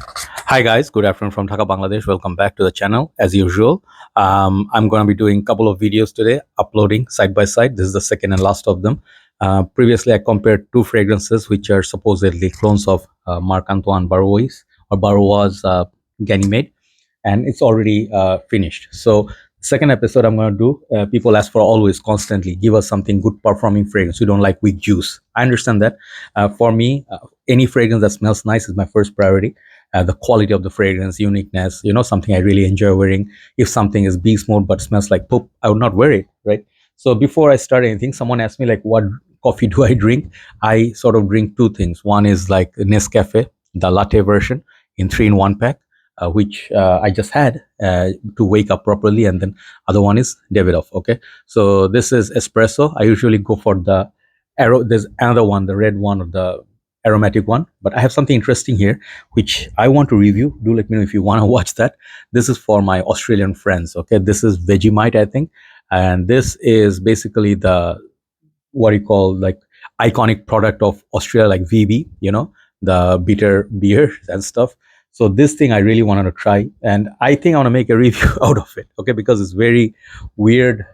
Hi guys, good afternoon from Dhaka, Bangladesh. Welcome back to the channel as usual. I'm going to be doing a couple of videos today, uploading side by side. This is the second and last of them. Previously, I compared two fragrances which are supposedly clones of Marc Antoine Barrois or Barrois Ganymede, and it's already finished. So second episode I'm going to do, people ask for always constantly give us something good performing fragrance. We don't like weak juice. I understand that. For me, any fragrance that smells nice is my first priority. The quality of the fragrance, uniqueness, something I really enjoy wearing. If something is beast mode but smells like poop, I would not wear it, right? So before I start anything, someone asked me like what coffee do I drink. I sort of drink two things. One is like Nescafe, the latte version in 3-in-1 pack, which I just had to wake up properly, and then other one is Davidoff. Okay, so this is espresso. I usually go for the arrow. There's another one, the red one or the aromatic one, but I have something interesting here which I want to review. Do let me know if you want to watch that. This is for my Australian friends. Okay, this is Vegemite, I think, and this is basically the what you call like iconic product of Australia, like VB, the bitter beer and stuff. So this thing I really wanted to try, and I think I want to make a review out of it. Okay, because it's very weird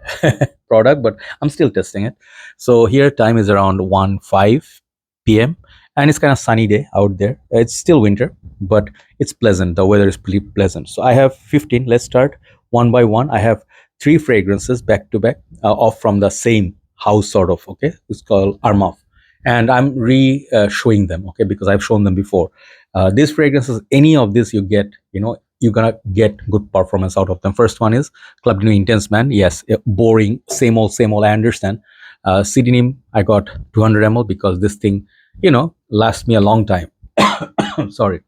product, but I'm still testing it. So here time is around 1:05 p.m. and it's kind of sunny day out there. It's still winter, but it's pleasant. The weather is pretty pleasant. So I have 15. Let's start one by one. I have three fragrances back to back, off from the same house, sort of. Okay, it's called Armaf, and I'm showing them. Okay, because I've shown them before. These fragrances, any of this you get, you're gonna get good performance out of them. First one is Club de Nuit Intense Man. Yes, boring, same old, same old. I understand. CDNIM, I got 200 ml because this thing, lasts me a long time. Sorry.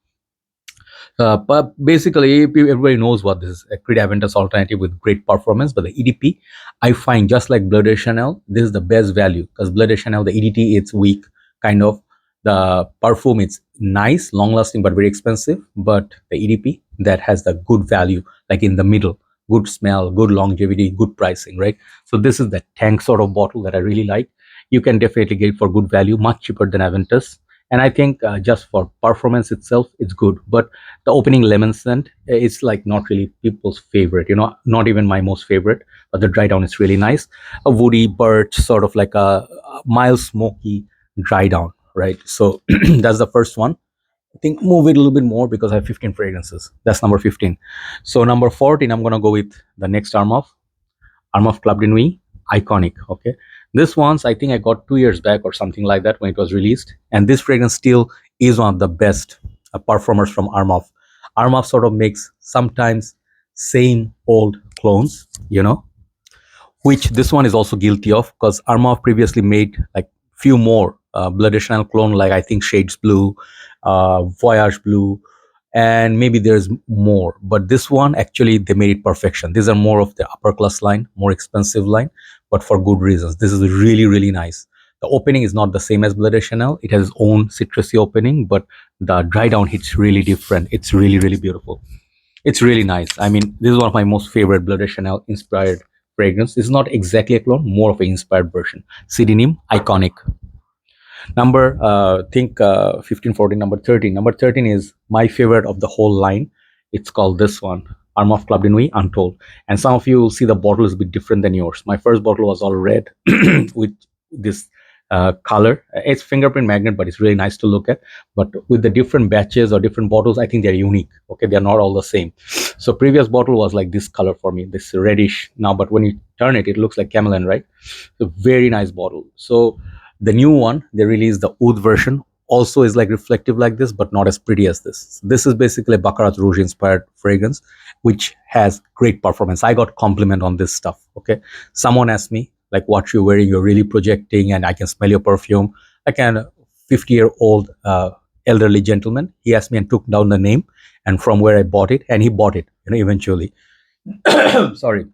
But basically, everybody knows what this is, a Creed Aventus alternative with great performance. But the EDP, I find just like Bleu de Chanel, this is the best value, because Bleu de Chanel, the EDT, it's weak, kind of. The Parfum, it's nice, long lasting, but very expensive. But the EDP, that has the good value, like in the middle, good smell, good longevity, good pricing, right? So this is the tank sort of bottle that I really like. You can definitely get it for good value, much cheaper than Aventus. And I think just for performance itself, it's good. But the opening lemon scent, it's like not really people's favorite, not even my most favorite. But the dry down is really nice. A woody birch, sort of like a mild smoky dry down, right? So that's the first one. I think move it a little bit more because I have 15 fragrances. That's number 15. So number 14, I'm gonna go with the next Armaf Club de Nuit, iconic. Okay, this one's I think I got 2 years back or something like that when it was released, and this fragrance still is one of the best performers from Armaf. Armaf sort of makes sometimes same old clones, which this one is also guilty of, because Armaf previously made like few more Bleu de Chanel clone, like I think Shades Blue, Voyage Blue, and maybe there's more. But this one, actually, they made it perfection. These are more of the upper class line, more expensive line, but for good reasons. This is really, really nice. The opening is not the same as Bleu de Chanel. It has its own citrusy opening, but the dry down hits really different. It's really, really beautiful. It's really nice. I mean, this is one of my most favorite Bleu de Chanel inspired fragrance. It's not exactly a clone, more of an inspired version. CDNIM, iconic. Number, think 15, 14, number 13. Number 13 is my favorite of the whole line. It's called this one, Armaf Club de Nuit Untold. And some of you will see the bottle is a bit different than yours. My first bottle was all red with this color. It's fingerprint magnet, but it's really nice to look at. But with the different batches or different bottles, I think they're unique. Okay, they're not all the same. So previous bottle was like this color for me, this reddish now, but when you turn it, it looks like camelin, right? So very nice bottle. So the new one, they released the Oud version, also is like reflective like this, but not as pretty as this. This is basically a Baccarat Rouge inspired fragrance, which has great performance. I got compliment on this stuff. Okay, someone asked me like, what you're wearing, you're really projecting, and I can smell your perfume. Like a 50-year-old elderly gentleman, he asked me and took down the name and from where I bought it, and he bought it, eventually. Sorry.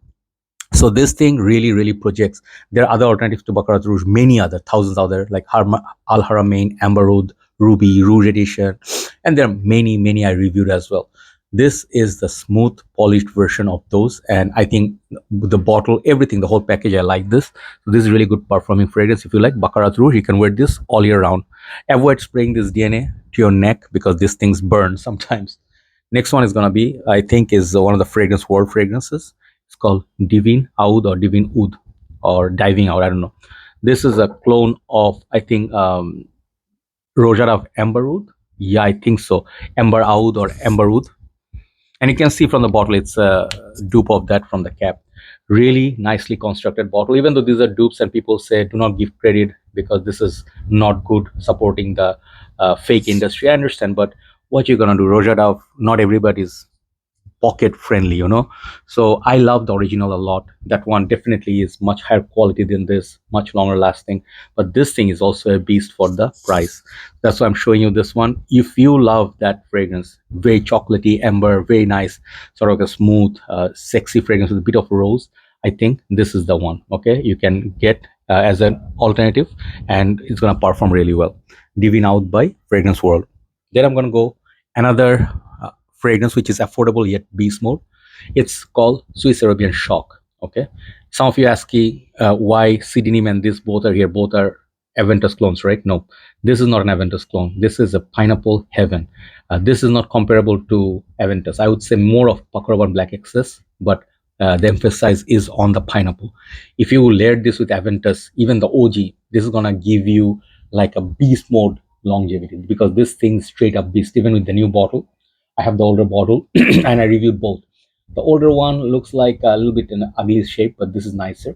So this thing really, really projects. There are other alternatives to Baccarat Rouge, many other, thousands other, like Al Haramain, Amber Oud, Ruby, Rouge Edition, and there are many, many I reviewed as well. This is the smooth polished version of those, and I think the bottle, everything, the whole package, I like this. So this is really good performing fragrance. If you like Baccarat Rouge, you can wear this all year round. Avoid spraying this DNA to your neck because these things burn sometimes. Next one is gonna be, I think, is one of the fragrance world fragrances. It's called Divin Aoud or Divin Oud or Diving Out. I don't know. This is a clone of, I think, Roja of Amber Oud. Yeah, I think so. Amber Aoud or Amber Oud. And you can see from the bottle, it's a dupe of that from the cap. Really nicely constructed bottle, even though these are dupes and people say do not give credit because this is not good supporting the fake industry. I understand, but what you're gonna do? Roja Dove, not everybody's pocket friendly, you know. So I love the original a lot. That one definitely is much higher quality than this, much longer lasting, but this thing is also a beast for the price. That's why I'm showing you this one. If you love that fragrance, very chocolatey amber, very nice, sort of a smooth sexy fragrance with a bit of rose, I think this is the one. Okay, you can get as an alternative, and it's gonna perform really well. Divin Out by Fragrance World. Then I'm gonna go another fragrance which is affordable yet beast mode. It's called Swiss Arabian Shock. Okay, some of you asking why CDNIM and this both are here. Both are Aventus clones, right? No, this is not an Aventus clone. This is a pineapple heaven. This is not comparable to Aventus. I would say more of Paco Rabanne Black Excess, but the emphasis is on the pineapple. If you layer this with Aventus, even the OG, this is gonna give you like a beast mode longevity because this thing straight up beast. Even with the new bottle, I have the older bottle and I reviewed both. The older one looks like a little bit in an ugly shape, but this is nicer.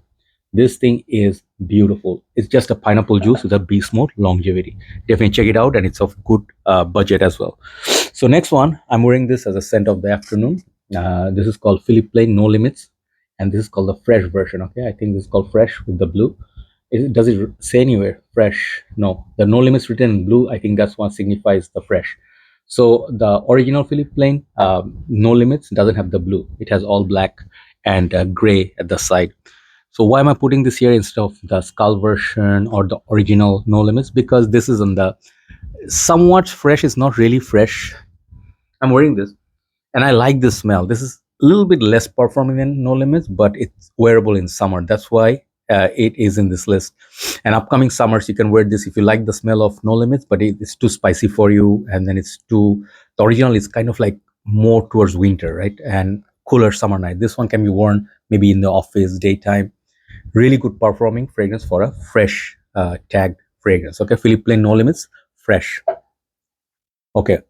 This thing is beautiful. It's just a pineapple juice with a beast mode longevity. Definitely check it out, and it's of good budget as well. So next one, I'm wearing this as a scent of the afternoon. This is called Philipp Plein No Limits, and this is called the fresh version. Okay, I think this is called fresh with the blue. Does it say anywhere fresh? No, the No Limits written in blue, I think that's what signifies the fresh. So the original Philipp Plein No Limits doesn't have the blue. It has all black and gray at the side. So why am I putting this here instead of the skull version or the original No Limits? Because this is on the somewhat fresh. It's not really fresh. I'm wearing this and I like the smell. This is a little bit less performing than No Limits, but it's wearable in summer. That's why it is in this list. And upcoming summers, you can wear this if you like the smell of No Limits, but it's too spicy for you, and then it's too. The original is kind of like more towards winter, right? And cooler summer night. This one can be worn maybe in the office, daytime. Really good performing fragrance for a fresh tagged fragrance. Okay, Philipp Plein No Limits, fresh. Okay.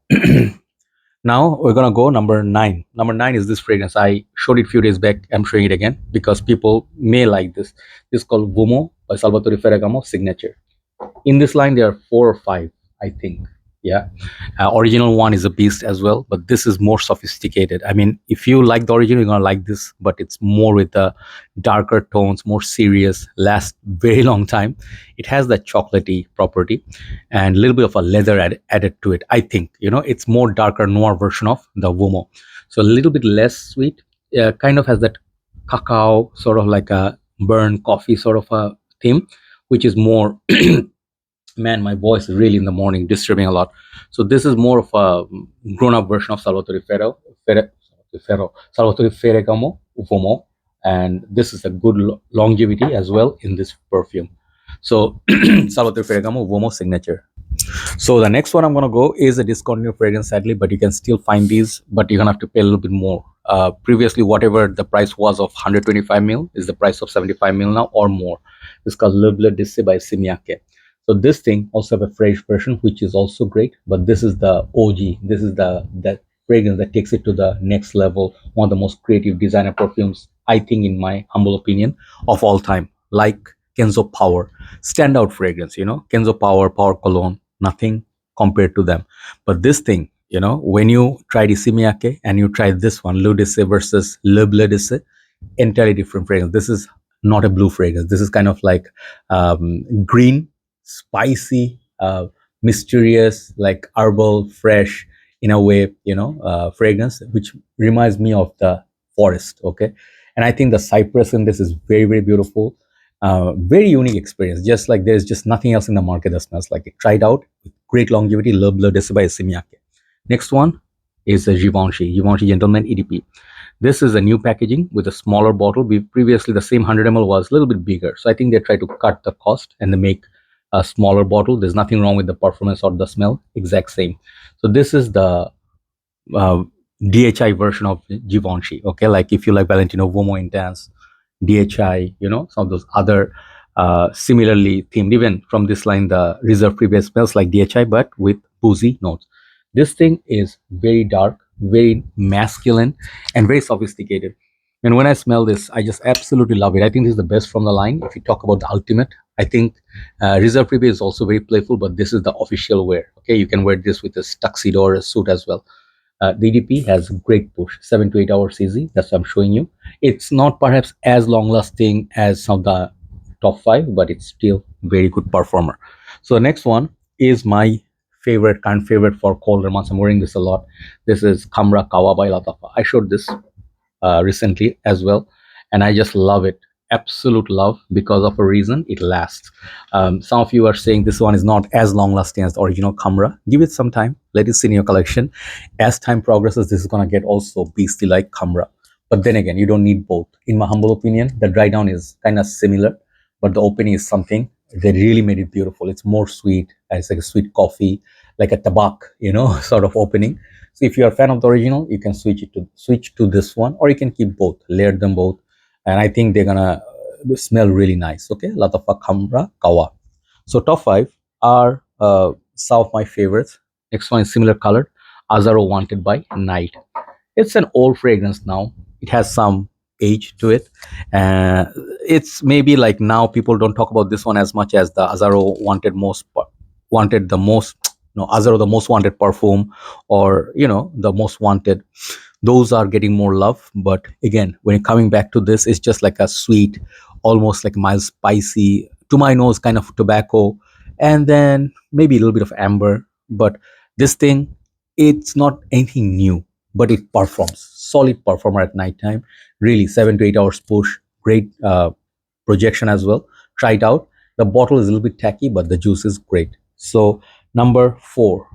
Now we're gonna go number 9. Number 9 is this fragrance. I showed it a few days back. I'm showing it again because people may like this. This is called Uomo by Salvatore Ferragamo Signature. In this line, there are 4 or 5, I think. Yeah, original one is a beast as well, but this is more sophisticated. I mean, if you like the original, you're gonna like this, but it's more with the darker tones, more serious, lasts very long time. It has that chocolatey property and a little bit of a leather added to it. I think, you know, it's more darker noir version of the Uomo, so a little bit less sweet. Kind of has that cacao, sort of like a burnt coffee sort of a theme, which is more man, my voice is really in the morning disturbing a lot. So this is more of a grown-up version of Salvatore Ferragamo Uomo, and this is a good longevity as well in this perfume. So Salvatore Ferragamo Uomo Signature. So the next one I'm gonna go is a discontinued fragrance, sadly, but you can still find these, but you're gonna have to pay a little bit more. Previously, whatever the price was of 125 ml is the price of 75 ml now or more. It's called Le Bleu d'Issey by Miyake. So this thing also have a fresh version, which is also great, but this is the OG. This is that fragrance that takes it to the next level. One of the most creative designer perfumes, I think, in my humble opinion, of all time. Like Kenzo Power, standout fragrance. You know, Kenzo Power, Power Cologne, nothing compared to them. But this thing, you know, when you tried Issey Miyake and you tried this one, L'Eau d'Issey versus Le Bleu d'Issey, entirely different fragrance. This is not a blue fragrance. This is kind of like green, spicy, mysterious, like herbal, fresh in a way, you know, fragrance, which reminds me of the forest. Okay, and I think the cypress in this is very, very beautiful. Very unique experience. Just like there's just nothing else in the market that smells like it. Try it out with great longevity. Le Bleu d'Issey by Miyake. Next one is a Givenchy Gentleman EDP. This is a new packaging with a smaller bottle. Previously the same 100 ml was a little bit bigger, so I think they try to cut the cost and they make a smaller bottle. There's nothing wrong with the performance or the smell, exact same. So this is the uh, DHI version of Givenchy. Okay, like if you like Valentino Uomo Intense, DHI, some of those other similarly themed. Even from this line, the Reserve Previous smells like DHI, but with boozy notes. This thing is very dark, very masculine, and very sophisticated. And when I smell this, I just absolutely love it. I think this is the best from the line. If you talk about the ultimate, I think Reserve Previous is also very playful, but this is the official wear. Okay, you can wear this with a tuxedo or a suit as well. The EDP has great push, 7 to 8 hours easy. That's what I'm showing you. It's not perhaps as long lasting as some of the top 5, but it's still very good performer. So the next one is my current favorite for colder months. I'm wearing this a lot. This is Khamrah Qahwa by Lattafa. I showed this recently as well, and I just love it. Absolute love, because of a reason. It lasts. Some of you are saying this one is not as long lasting as the original Khamrah. Give it some time, let it sit in your collection. As time progresses, this is gonna get also beastly like Khamrah. But then again, you don't need both. In my humble opinion, the dry down is kind of similar, but the opening is something they really made it beautiful. It's more sweet. It's like a sweet coffee, like a tabak, sort of opening. So if you're a fan of the original, you can switch to this one, or you can keep both, layer them both, and I think they're gonna smell really nice. Okay, Lattafa Khamrah Qahwa. So top 5 are some of my favorites. Next one is similar colored, Azzaro Wanted by Night. It's an old fragrance now. It has some age to it. It's maybe like now people don't talk about this one as much as the Azzaro Azzaro the most wanted perfume, or the most wanted. Those are getting more love, but again, when you're coming back to this, it's just like a sweet, almost like mild spicy, to my nose, kind of tobacco, and then maybe a little bit of amber. But this thing, it's not anything new, but it performs. Solid performer at nighttime. Really, 7 to 8 hours push. Great projection as well. Try it out. The bottle is a little bit tacky, but the juice is great. So number 4,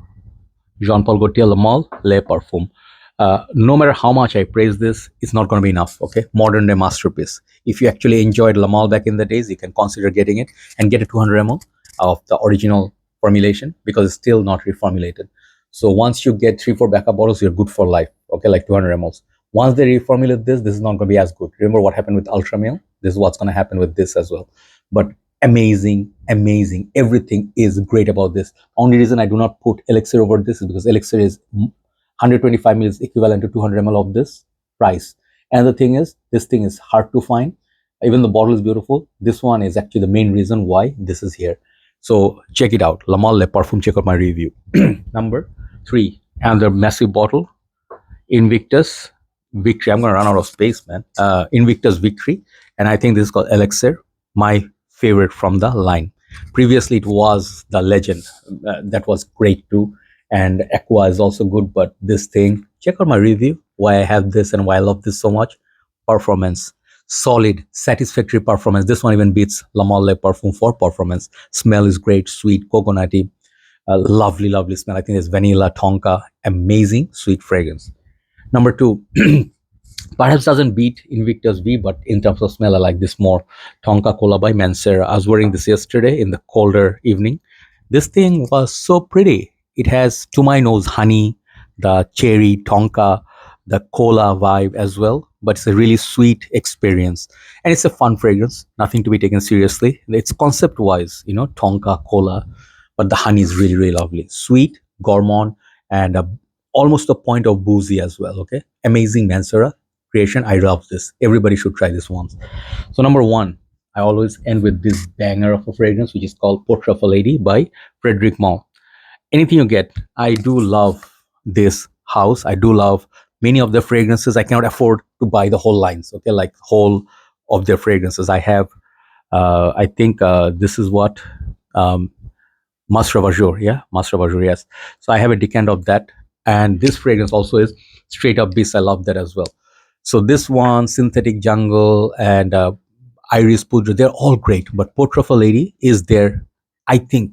Jean Paul Gaultier Le Male Le Parfum. No matter how much I praise this, it's not going to be enough. Okay, modern day masterpiece. If you actually enjoyed Le Male back in the days, you can consider getting it and get a 200 ml of the original formulation, because it's still not reformulated. So once you get 3-4 backup bottles, you're good for life. Okay, like 200 mls. Once they reformulate this is not going to be as good. Remember what happened with Ultra Male? This is what's going to happen with this as well. But amazing, amazing. Everything is great about this. Only reason I do not put Elixir over this is because Elixir is 125 ml is equivalent to 200 ml of this price. And the thing is, this thing is hard to find. Even the bottle is beautiful. This one is actually the main reason why this is here. So check it out. Le Male Le Parfum. Check out my review. Number 3, another massive bottle, Invictus Victory. I'm gonna run out of space, man. Invictus Victory, and I think this is called Elixir. My favorite from the line. Previously, it was the Legend. That was great too, and Aqua is also good. But this thing, check out my review. Why I have this and why I love this so much. Performance, solid, satisfactory performance. This one even beats Le Male Le Parfum for performance. Smell is great, sweet, coconutty. Lovely, lovely smell. I think it's vanilla, tonka, amazing sweet fragrance. Number 2, perhaps doesn't beat Invictus V, but in terms of smell, I like this more. Tonka Cola by Mancera. I was wearing this yesterday in the colder evening. This thing was so pretty. It has, to my nose, honey, the cherry, tonka, the cola vibe as well. But it's a really sweet experience. And it's a fun fragrance, nothing to be taken seriously. It's concept-wise, tonka, cola, but the honey is really, really lovely. Sweet, gourmand, and almost a point of boozy as well. Okay, amazing Mancera creation. I love this. Everybody should try this once. So number 1, I always end with this banger of a fragrance, which is called Portrait of a Lady by Frederic Malle. Anything you get, I do love this house. I do love many of their fragrances. I cannot afford to buy the whole lines. Okay, like whole of their fragrances. I have, I think this is what Master of Azure, yeah, Master of Azure, yes. So I have a decant of that, and this fragrance also is straight up beast. I love that as well. So this one, Synthetic Jungle, and Iris Poudre, they're all great, but Portrait of a Lady is their, I think,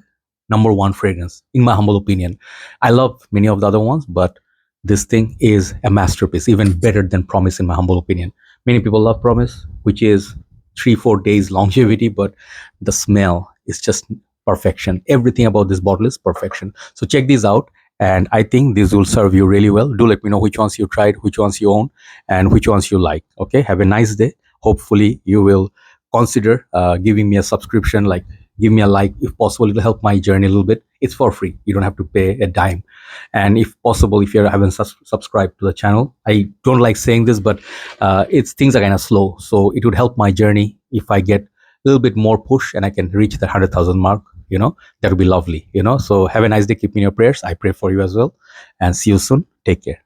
number 1 fragrance, in my humble opinion. I love many of the other ones, but This thing is a masterpiece, even better than Promise in my humble opinion. Many people love Promise, which is 3-4 days longevity, but the smell is just perfection. Everything about this bottle is perfection. So check these out, and I think these will serve you really well. Do let me know which ones you tried, which ones you own, and which ones you like. Okay, have a nice day. Hopefully you will consider giving me a subscription, like give me a like if possible. It'll help my journey a little bit. It's for free, you don't have to pay a dime. And if possible, if you haven't subscribed to the channel, I don't like saying this, but it's things are kind of slow, so it would help my journey if I get a little bit more push and I can reach the 100,000 mark. That would be lovely. So have a nice day. Keep me in your prayers. I pray for you as well, and see you soon. Take care.